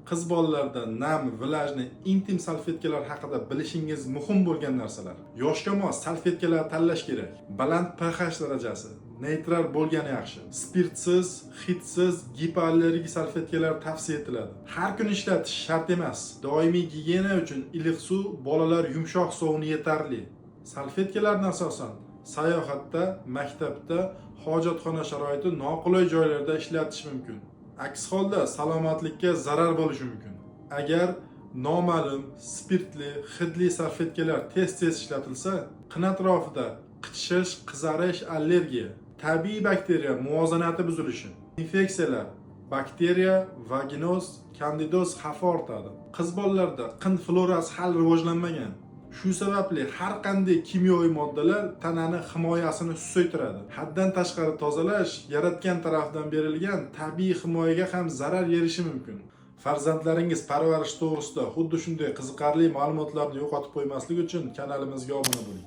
Qiz bolalarda nam, vlajni, intim salfetkalar haqida bilishingiz muhim bo'lgan narsalar. Yoshga mos salfetkalar tanlash kerak. Baland pH darajasi, neytral bo'lgani yaxshi. Spirtsiz, hidsiz, gipoallergik salfetkalar tavsiya etiladi. Har kun ishlatish shart emas. Doimiy gigiyena uchun iliq suv, bolalar yumshoq sovuni yetarli. Salfetkalarni asosan sayohatda, maktabda, hojatxona sharoiti noqulay joylarda ishlatish mumkin. Aks holda salomatlikka zarar bo'lishi mumkin. Agar noma'lum, spirtli, hidli salfetkalar tez-tez ishlatilsa, qin atrofida qichishish, qizarish, allergiya, tabiiy bakteriya muvozanati buzilishi, infeksiyalar, bakteriya, vaginoz, kandidoz xavfi ortadi. Qiz bolalarda qin florasi hali rivojlanmagan. Shu sababli har qanday kimyoviy moddalar tanani himoyasini susaytiradi. Haddan tashqari tozalash yaratgan tarafdan berilgan tabiiy himoyaga ham zarar berishi mumkin. Farzandlaringiz parvarishi to'g'risida xuddi shunday qiziqarli ma'lumotlarni yo'qotib qo'ymaslik uchun kanalimizga obuna bo'ling.